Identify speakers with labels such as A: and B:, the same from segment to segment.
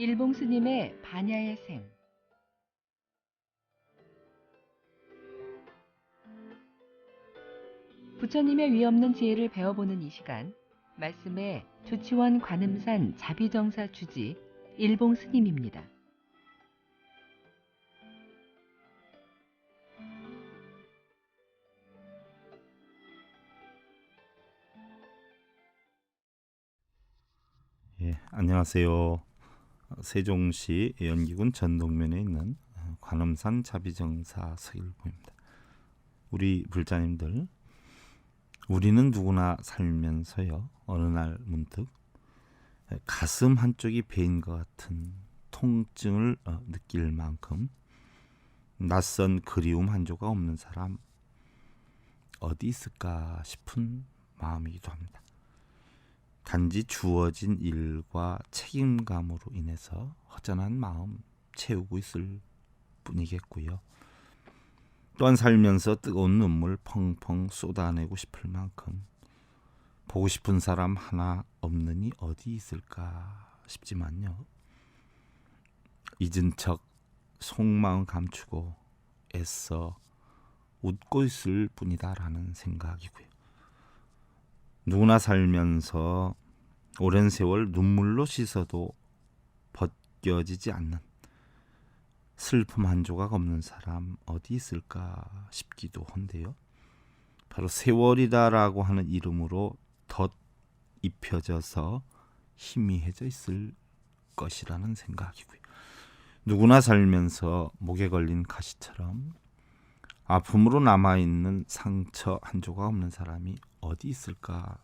A: 일봉 스님의 반야의 생. 부처님의 위없는 지혜를 배워보는 이 시간, 말씀의 조치원 관음산 자비정사 주지 일봉 스님입니다.
B: 안녕하세요. 세종시 연기군 전동면에 있는 관음산 자비정사 서일봉입니다. 우리 불자님들, 우리는 누구나 살면서요, 어느 날 문득 가슴 한쪽이 베인 것 같은 통증을 느낄 만큼 낯선 그리움 한 조각 없는 사람 어디 있을까 싶은 마음이기도 합니다. 단지 주어진 일과 책임감으로 인해서 허전한 마음 채우고 있을 뿐이겠고요. 또한 살면서 뜨거운 눈물 펑펑 쏟아내고 싶을 만큼 보고 싶은 사람 하나 없느니 어디 있을까 싶지만요. 잊은 척 속마음 감추고 애써 웃고 있을 뿐이다라는 생각이고요. 누구나 살면서 오랜 세월 눈물로 씻어도 벗겨지지 않는 슬픔 한 조각 없는 사람 어디 있을까 싶기도 한데요. 바로 세월이다라고 하는 이름으로 덧 입혀져서 희미해져 있을 것이라는 생각이고요. 누구나 살면서 목에 걸린 가시처럼 아픔으로 남아있는 상처 한 조각 없는 사람이 어디 있을까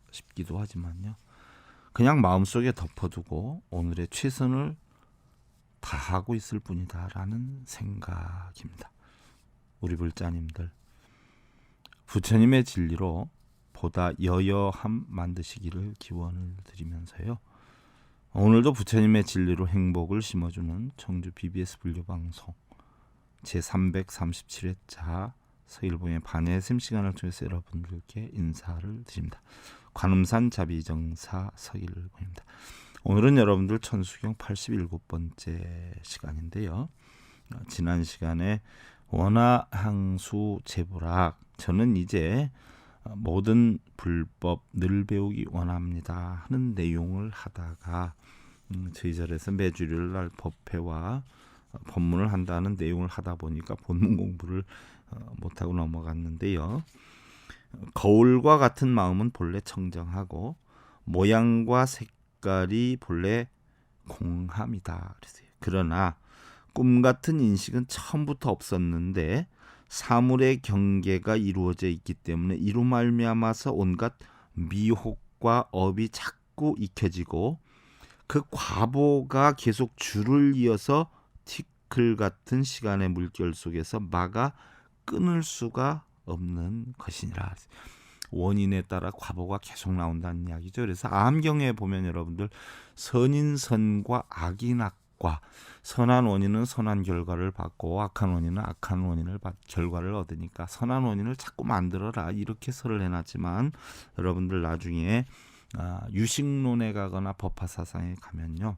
B: 싶기도 하지만요. 그냥 마음속에 덮어두고 오늘의 최선을 다하고 있을 뿐이다라는 생각입니다. 우리 불자님들, 부처님의 진리로 보다 여여함 만드시기를 기원을 드리면서요. 오늘도 부처님의 진리로 행복을 심어주는 청주 BBS 불교방송 제337회차 서일봉의 반야의 샘 시간을 통해서 여러분들께 인사를 드립니다. 관음산 자비정사 서일봉입니다. 오늘은 여러분들 천수경 87번째 시간인데요. 지난 시간에 원화향수 제보락, 저는 이제 모든 불법 늘 배우기 원합니다 하는 내용을 하다가 저희 절에서 매주 일요일 날 법회와 법문을 한다는 내용을 하다 보니까 본문 공부를 못하고 넘어갔는데요. 거울과 같은 마음은 본래 청정하고 모양과 색깔이 본래 공함이다. 그러나 꿈 같은 인식은 처음부터 없었는데 사물의 경계가 이루어져 있기 때문에 이로 말미암아서 온갖 미혹과 업이 자꾸 익혀지고 그 과보가 계속 줄을 이어서 티끌 같은 시간의 물결 속에서 막아 끊을 수가 없는 것이니라. 원인에 따라 과보가 계속 나온다는 이야기죠. 그래서 암경에 보면 여러분들 선인선과 악인악과 선한 원인은 선한 결과를 받고 악한 원인은 악한 결과를 얻으니까 선한 원인을 자꾸 만들어라 이렇게 설을 해놨지만 여러분들 나중에 유식론에 가거나 법화사상에 가면요,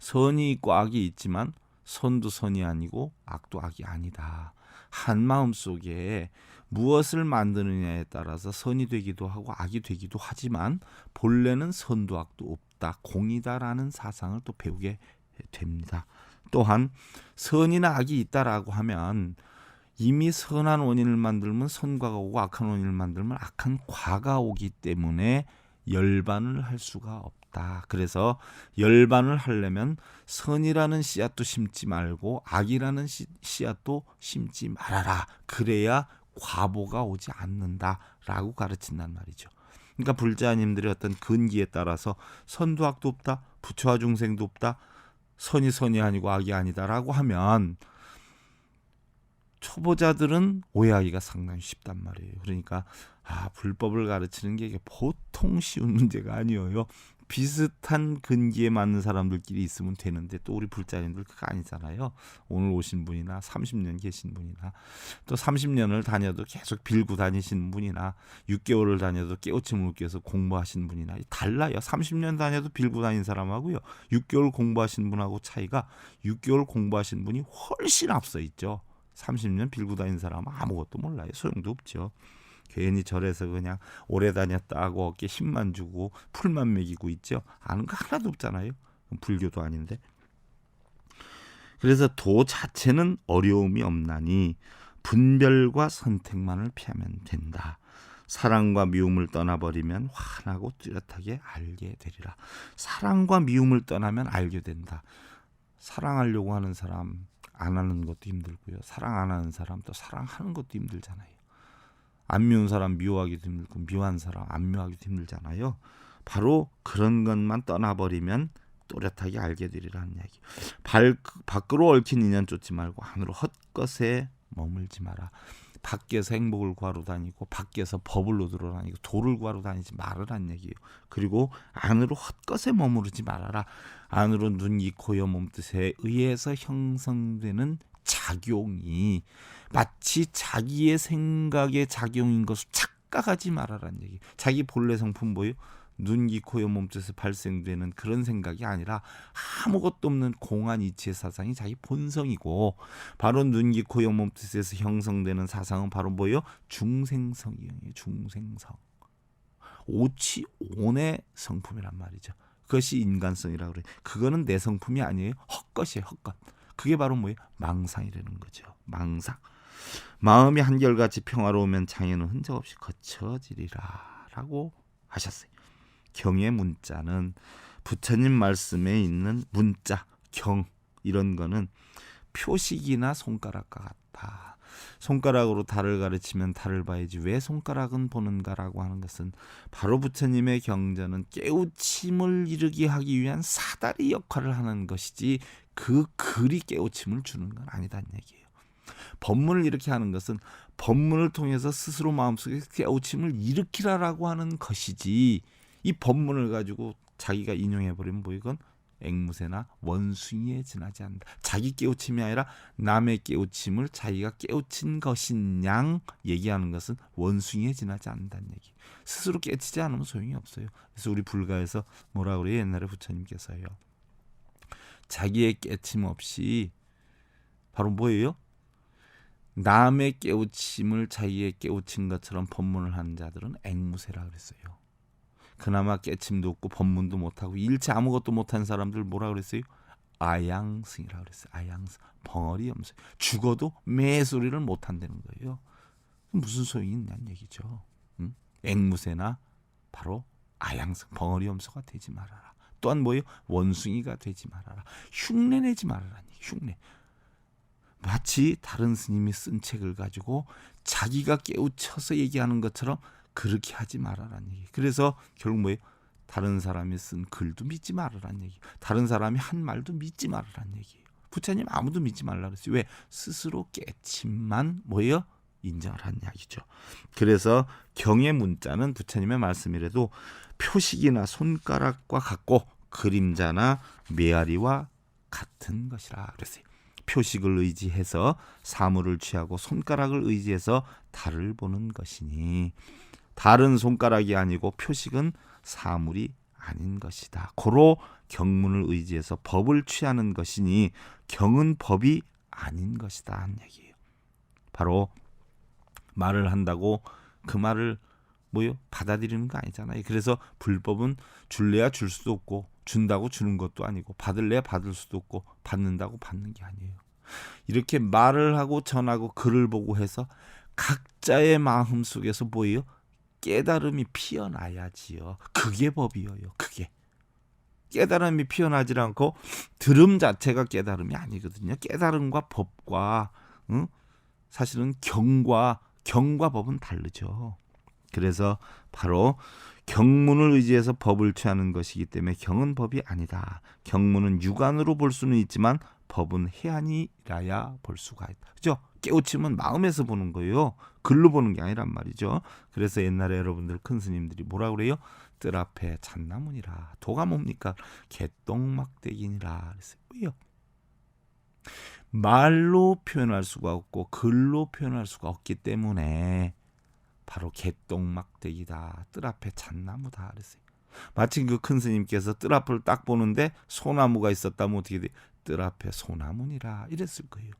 B: 선이 있고 악이 있지만 선도 선이 아니고 악도 악이 아니다. 한 마음 속에 무엇을 만드느냐에 따라서 선이 되기도 하고 악이 되기도 하지만 본래는 선도 악도 없다, 공이다라는 사상을 또 배우게 됩니다. 또한 선이나 악이 있다라고 하면 이미 선한 원인을 만들면 선과가 오고 악한 원인을 만들면 악한 과가 오기 때문에 열반을 할 수가 없다. 그래서 열반을 하려면 선이라는 씨앗도 심지 말고 악이라는 씨앗도 심지 말아라. 그래야 과보가 오지 않는다라고 가르친단 말이죠. 그러니까 불자님들의 어떤 근기에 따라서 선도 악도 없다, 부처와 중생도 없다, 선이 아니고 악이 아니다라고 하면 초보자들은 오해하기가 상당히 쉽단 말이에요. 그러니까 불법을 가르치는 게 이게 보통 쉬운 문제가 아니에요. 비슷한 근기에 맞는 사람들끼리 있으면 되는데 또 우리 불자님들 그거 아니잖아요. 오늘 오신 분이나 30년 계신 분이나 또 30년을 다녀도 계속 빌고 다니시는 분이나 6개월을 다녀도 깨우침을 얻기 위해서 공부하신 분이나 달라요. 30년 다녀도 빌고 다닌 사람하고요. 6개월 공부하신 분하고 차이가 6개월 공부하신 분이 훨씬 앞서 있죠. 30년 빌고 다닌 사람은 아무것도 몰라요. 소용도 없죠. 괜히 절에서 그냥 오래 다녔다 하고 어깨 힘만 주고 풀만 먹이고 있죠. 아는 거 하나도 없잖아요. 불교도 아닌데. 그래서 도 자체는 어려움이 없나니 분별과 선택만을 피하면 된다. 사랑과 미움을 떠나버리면 환하고 뚜렷하게 알게 되리라. 사랑과 미움을 떠나면 알게 된다. 사랑하려고 하는 사람 안 하는 것도 힘들고요. 사랑 안 하는 사람 또 사랑하는 것도 힘들잖아요. 안 미운 사람 미워하기도 힘들고 미워한 사람 안 미워하기도 힘들잖아요. 바로 그런 것만 떠나버리면 또렷하게 알게 되리라는 이야기. 밖으로 얽힌 인연 쫓지 말고 안으로 헛것에 머물지 마라. 밖에서 행복을 구하러 다니고 밖에서 법을 얻으러 다니고 도를 구하러 다니지 말으란 얘기예요. 그리고 안으로 헛것에 머무르지 말아라. 안으로 눈, 귀, 코, 여, 몸뜻에 의해서 형성되는 작용이 마치 자기의 생각의 작용인 것을 착각하지 말아라는 얘기. 자기 본래 성품 뭐예요? 눈, 귀, 코, 여, 몸뜻에서 발생되는 그런 생각이 아니라 아무것도 없는 공한 이치의 사상이 자기 본성이고, 바로 눈, 귀, 코, 여, 몸뜻에서 형성되는 사상은 바로 뭐예요? 중생성이에요. 중생성. 오치 온의 성품이란 말이죠. 그것이 인간성이라고 그래요. 그거는 내 성품이 아니에요. 헛것이에요. 헛것. 그게 바로 뭐예요? 망상이라는 거죠. 망상. 마음이 한결같이 평화로우면 장애는 흔적 없이 거쳐지리라 라고 하셨어요. 경의 문자는 부처님 말씀에 있는 문자, 경 이런 거는 표식이나 손가락과 같다. 손가락으로 달을 가르치면 달을 봐야지 왜 손가락은 보는가라고 하는 것은 바로 부처님의 경전은 깨우침을 이루게 하기 위한 사다리 역할을 하는 것이지 그 글이 깨우침을 주는 건 아니다는 얘기예요. 법문을 이렇게 하는 것은 법문을 통해서 스스로 마음속에 깨우침을 일으키라라고 하는 것이지, 이 법문을 가지고 자기가 인용해버리면 뭐 이건 앵무새나 원숭이에 지나지 않는다. 자기 깨우침이 아니라 남의 깨우침을 자기가 깨우친 것인 양 얘기하는 것은 원숭이에 지나지 않는다는 얘기. 스스로 깨치지 않으면 소용이 없어요. 그래서 우리 불가에서 뭐라 그래요? 옛날에 부처님께서요. 자기의 깨침 없이 바로 뭐예요? 남의 깨우침을 자기의 깨우친 것처럼 법문을 하는 자들은 앵무새라 그랬어요. 그나마 깨침도 없고 법문도 못하고 일체 아무것도 못한 사람들 뭐라 그랬어요? 아양승이라 그랬어요. 아양승. 벙어리 염소. 죽어도 매소리를 못한다는 거예요. 무슨 소용이 있냐는 얘기죠. 응? 앵무새나 바로 아양승. 벙어리 염소가 되지 말아라. 또한 뭐예요? 원숭이가 되지 말아라. 흉내내지 말아라는 얘기. 흉내. 마치 다른 스님이 쓴 책을 가지고 자기가 깨우쳐서 얘기하는 것처럼 그렇게 하지 말아라는 얘기. 그래서 결국 뭐예요? 다른 사람이 쓴 글도 믿지 말아라는 얘기. 다른 사람이 한 말도 믿지 말아라는 얘기예요. 부처님 아무도 믿지 말라 그랬어요. 왜? 스스로 깨침만 뭐예요? 인정하라는 이야기죠. 그래서 경의 문자는 부처님의 말씀이라도 표식이나 손가락과 같고 그림자나 메아리와 같은 것이라 그랬어요. 표식을 의지해서 사물을 취하고 손가락을 의지해서 달을 보는 것이니 달은 손가락이 아니고 표식은 사물이 아닌 것이다. 고로 경문을 의지해서 법을 취하는 것이니 경은 법이 아닌 것이다 하는 얘기예요. 바로 말을 한다고 그 말을 뭐요? 받아들이는 거 아니잖아요. 그래서 불법은 줄래야 줄 수도 없고 준다고 주는 것도 아니고 받을래야 받을 수도 없고 받는다고 받는 게 아니에요. 이렇게 말을 하고 전하고 글을 보고 해서 각자의 마음 속에서 뭐예요? 깨달음이 피어나야지요. 그게 법이에요. 그게. 깨달음이 피어나지 않고 들음 자체가 깨달음이 아니거든요. 깨달음과 법과 사실은 경과 법은 다르죠. 그래서 바로 경문을 의지해서 법을 취하는 것이기 때문에 경은 법이 아니다. 경문은 육안으로 볼 수는 있지만 법은 해안이라야 볼 수가 있다. 그죠? 깨우침은 마음에서 보는 거예요. 글로 보는 게 아니란 말이죠. 그래서 옛날에 여러분들 큰 스님들이 뭐라 그래요? 뜰 앞에 잣나무니라. 도가 뭡니까? 개똥막대기니라. 그랬어요. 왜요? 말로 표현할 수가 없고 글로 표현할 수가 없기 때문에 바로 개똥막대기다. 뜰 앞에 잣나무다. 그랬어요. 마침 그 큰 스님께서 뜰 앞을 딱 보는데 소나무가 있었다면 어떻게 돼? 뜰 앞에 소나무니라 이랬을 거예요.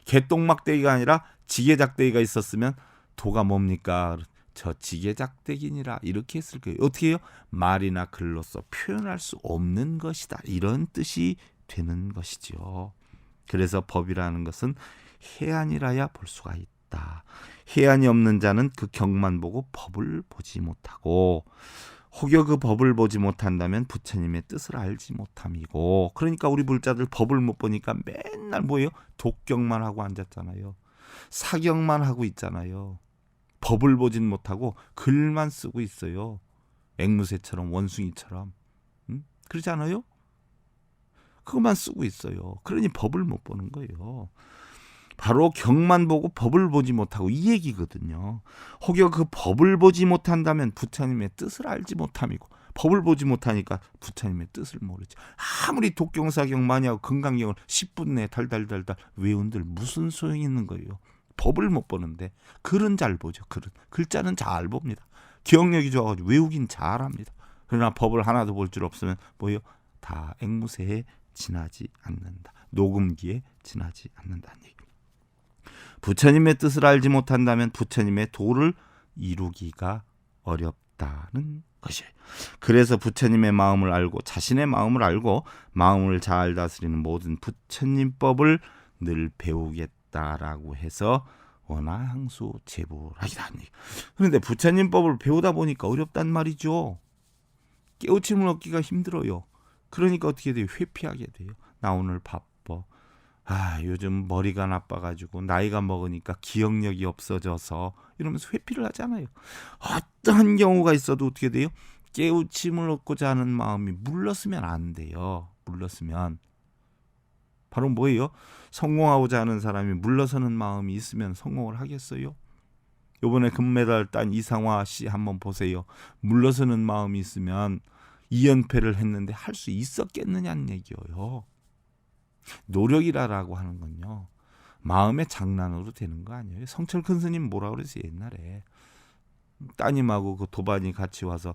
B: 개똥막대기가 아니라 지게작대기가 있었으면 도가 뭡니까? 저 지게작대기니라 이렇게 했을 거예요. 어떻게 해요? 말이나 글로써 표현할 수 없는 것이다. 이런 뜻이 되는 것이죠. 그래서 법이라는 것은 해안이라야 볼 수가 있다. 해안이 없는 자는 그 경만 보고 법을 보지 못하고 혹여 그 법을 보지 못한다면 부처님의 뜻을 알지 못함이고 그러니까 우리 불자들 법을 못 보니까 맨날 뭐예요? 독경만 하고 앉았잖아요. 사경만 하고 있잖아요. 법을 보진 못하고 글만 쓰고 있어요. 앵무새처럼 원숭이처럼. 그렇지 않아요? 그것만 쓰고 있어요. 그러니 법을 못 보는 거예요. 바로 경만 보고 법을 보지 못하고 이 얘기거든요. 혹여 그 법을 보지 못한다면 부처님의 뜻을 알지 못함이고 법을 보지 못하니까 부처님의 뜻을 모르죠. 아무리 독경사경 많이 하고 금강경을 10분 내에 달달달달 외운들 무슨 소용이 있는 거예요. 법을 못 보는데 글은 잘 보죠. 글자는 잘 봅니다. 기억력이 좋아가지고 외우긴 잘합니다. 그러나 법을 하나도 볼 줄 없으면 뭐예요? 다 앵무새에 지나지 않는다. 녹음기에 지나지 않는다는 얘기. 부처님의 뜻을 알지 못한다면 부처님의 도를 이루기가 어렵다는 것이에요. 그래서 부처님의 마음을 알고 자신의 마음을 알고 마음을 잘 다스리는 모든 부처님법을 늘 배우겠다라고 해서 원하항수 제불하기다. 그런데 부처님법을 배우다 보니까 어렵단 말이죠. 깨우침을 얻기가 힘들어요. 그러니까 어떻게 돼요? 회피하게 돼요. 나 오늘 바빠. 요즘 머리가 나빠가지고 나이가 먹으니까 기억력이 없어져서 이러면서 회피를 하잖아요. 어떠한 경우가 있어도 어떻게 돼요? 깨우침을 얻고자 하는 마음이 물렀으면 안 돼요. 물렀으면 바로 뭐예요? 성공하고자 하는 사람이 물러서는 마음이 있으면 성공을 하겠어요? 이번에 금메달 딴 이상화 씨 한번 보세요. 물러서는 마음이 있으면 2연패를 했는데 할 수 있었겠느냐는 얘기예요. 노력이라고 하는 건요. 마음의 장난으로 되는 거 아니에요. 성철 큰 스님 뭐라 그랬어요 옛날에. 따님하고 그 도반이 같이 와서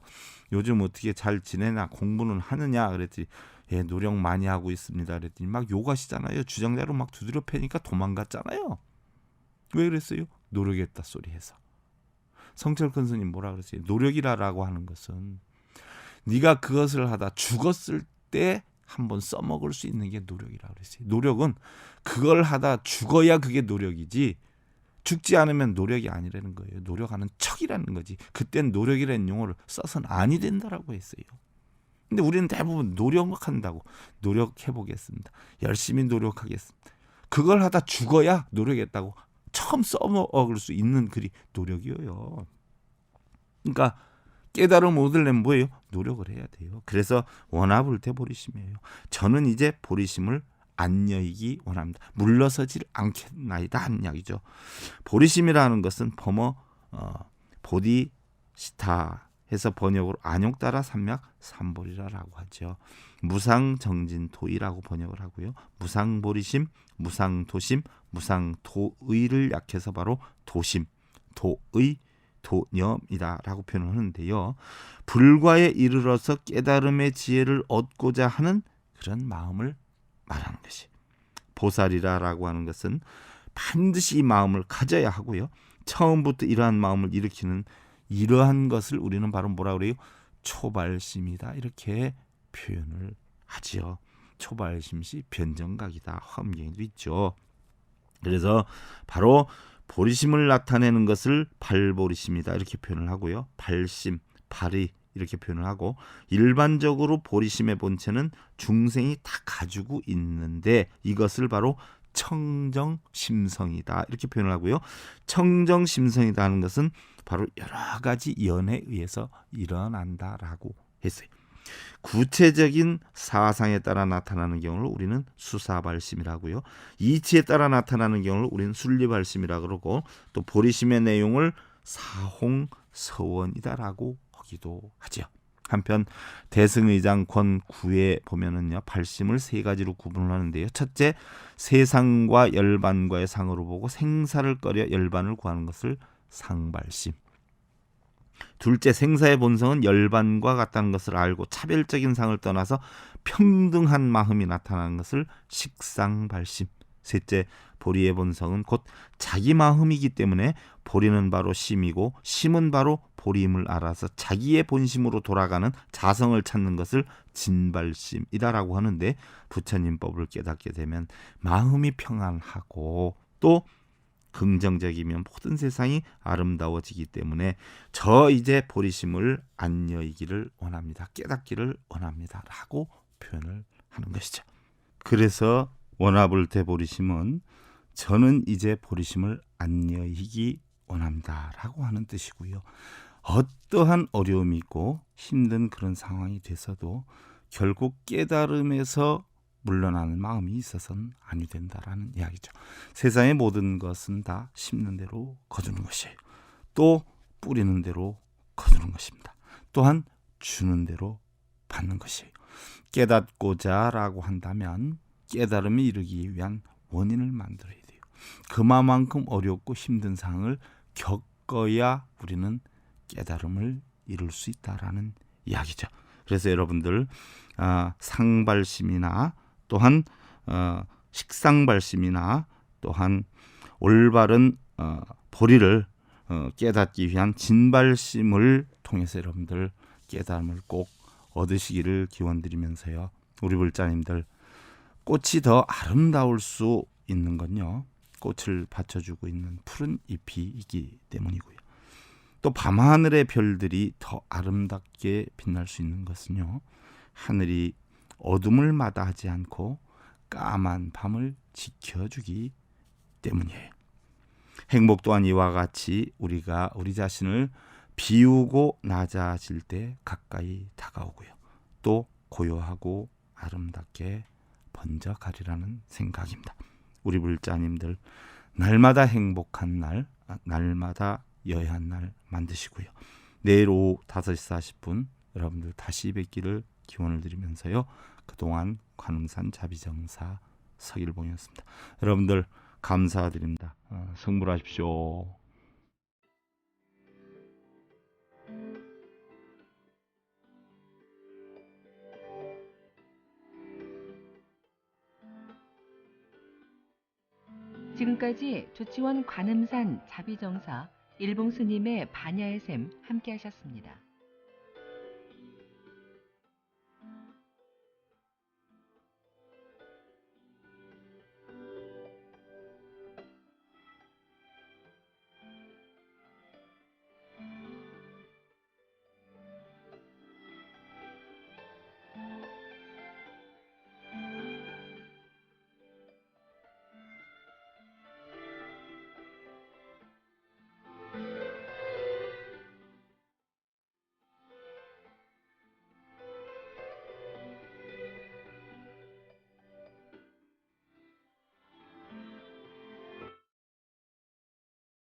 B: 요즘 어떻게 잘 지내나 공부는 하느냐 그랬더니 예 노력 많이 하고 있습니다 그랬더니 막 욕하시잖아요. 주정자로 막 두드려 패니까 도망갔잖아요. 왜 그랬어요? 노력했다 소리 해서. 성철 큰 스님 뭐라 그랬어요? 노력이라고 하는 것은 네가 그것을 하다 죽었을 때 한번 써먹을 수 있는 게 노력이라고 그랬어요. 노력은 그걸 하다 죽어야 그게 노력이지 죽지 않으면 노력이 아니라는 거예요. 노력하는 척이라는 거지. 그땐 노력이라는 용어를 써서는 아니 된다라고 했어요. 근데 우리는 대부분 노력한다고 노력해보겠습니다. 열심히 노력하겠습니다. 그걸 하다 죽어야 노력했다고 처음 써먹을 수 있는 글이 노력이에요. 그러니까 깨달음 얻으려면 뭐예요? 노력을 해야 돼요. 그래서 원하불태보리심이에요. 저는 이제 보리심을 안 여이기 원합니다. 물러서질 않겠나이다 하는 이야기죠. 보리심이라는 것은 보디시타 해서 번역으로 안욕따라 삼약 삼보리라라고 하죠. 무상정진도의라고 번역을 하고요. 무상보리심, 무상도심, 무상도의를 약해서 바로 도심, 도의, 도념이다라고 표현을 하는데요. 불과에 이르러서 깨달음의 지혜를 얻고자 하는 그런 마음을 말하는 것이 보살이라고 하는 것은 반드시 이 마음을 가져야 하고요. 처음부터 이러한 마음을 일으키는 이러한 것을 우리는 바로 뭐라 그래요? 초발심이다 이렇게 표현을 하지요. 초발심시 변정각이다 화엄경에도 있죠. 그래서 바로 보리심을 나타내는 것을 발보리심이다 이렇게 표현을 하고요. 발심, 발이 이렇게 표현을 하고 일반적으로 보리심의 본체는 중생이 다 가지고 있는데 이것을 바로 청정심성이다 이렇게 표현을 하고요. 청정심성이다 하는 것은 바로 여러 가지 연에 의해서 일어난다라고 했어요. 구체적인 사상에 따라 나타나는 경우를 우리는 수사발심이라고요. 이치에 따라 나타나는 경우를 우리는 순리발심이라 그러고, 또 보리심의 내용을 사홍서원이다라고 하기도 하죠. 한편 대승의장 권9에 보면은요, 발심을 세 가지로 구분을 하는데요. 첫째, 세상과 열반과의 상으로 보고 생사를 꺼려 열반을 구하는 것을 상발심. 둘째, 생사의 본성은 열반과 같다는 것을 알고 차별적인 상을 떠나서 평등한 마음이 나타나는 것을 식상발심. 셋째, 보리의 본성은 곧 자기 마음이기 때문에 보리는 바로 심이고 심은 바로 보리임을 알아서 자기의 본심으로 돌아가는 자성을 찾는 것을 진발심이다라고 하는데, 부처님법을 깨닫게 되면 마음이 평안하고 또 긍정적이면 모든 세상이 아름다워지기 때문에 저 이제 보리심을 안 여이기를 원합니다. 깨닫기를 원합니다. 라고 표현을 하는 것이죠. 그래서 원합을 대보리심은 저는 이제 보리심을 안 여이기 원합니다. 라고 하는 뜻이고요. 어떠한 어려움이 있고 힘든 그런 상황이 돼서도 결국 깨달음에서 물러나는 마음이 있어서는 아니 된다라는 이야기죠. 세상의 모든 것은 다 심는 대로 거두는 것이에요. 또 뿌리는 대로 거두는 것입니다. 또한 주는 대로 받는 것이에요. 깨닫고자 라고 한다면 깨달음에 이르기 위한 원인을 만들어야 돼요. 그만큼 어렵고 힘든 상황을 겪어야 우리는 깨달음을 이룰 수 있다라는 이야기죠. 그래서 여러분들 상발심이나 또한 식상발심이나 또한 올바른 보리를 깨닫기 위한 진발심을 통해서 여러분들 깨달음을 꼭 얻으시기를 기원드리면서요. 우리 불자님들, 꽃이 더 아름다울 수 있는 건요, 꽃을 받쳐주고 있는 푸른 잎이기 때문이고요. 또 밤하늘의 별들이 더 아름답게 빛날 수 있는 것은요, 하늘이 어둠을 마다하지 않고 까만 밤을 지켜주기 때문이에요. 행복 또한 이와 같이 우리가 우리 자신을 비우고 낮아질 때 가까이 다가오고요. 또 고요하고 아름답게 번져가리라는 생각입니다. 우리 불자님들, 날마다 행복한 날, 날마다 여해한 날 만드시고요. 내일 오후 5시 40분 여러분들 다시 뵙기를 기원을 드리면서요. 그동안 관음산 자비정사 서일봉이었습니다. 여러분들 감사드립니다. 성불하십시오.
A: 지금까지 조치원 관음산 자비정사 일봉스님의 반야의 샘 함께 하셨습니다.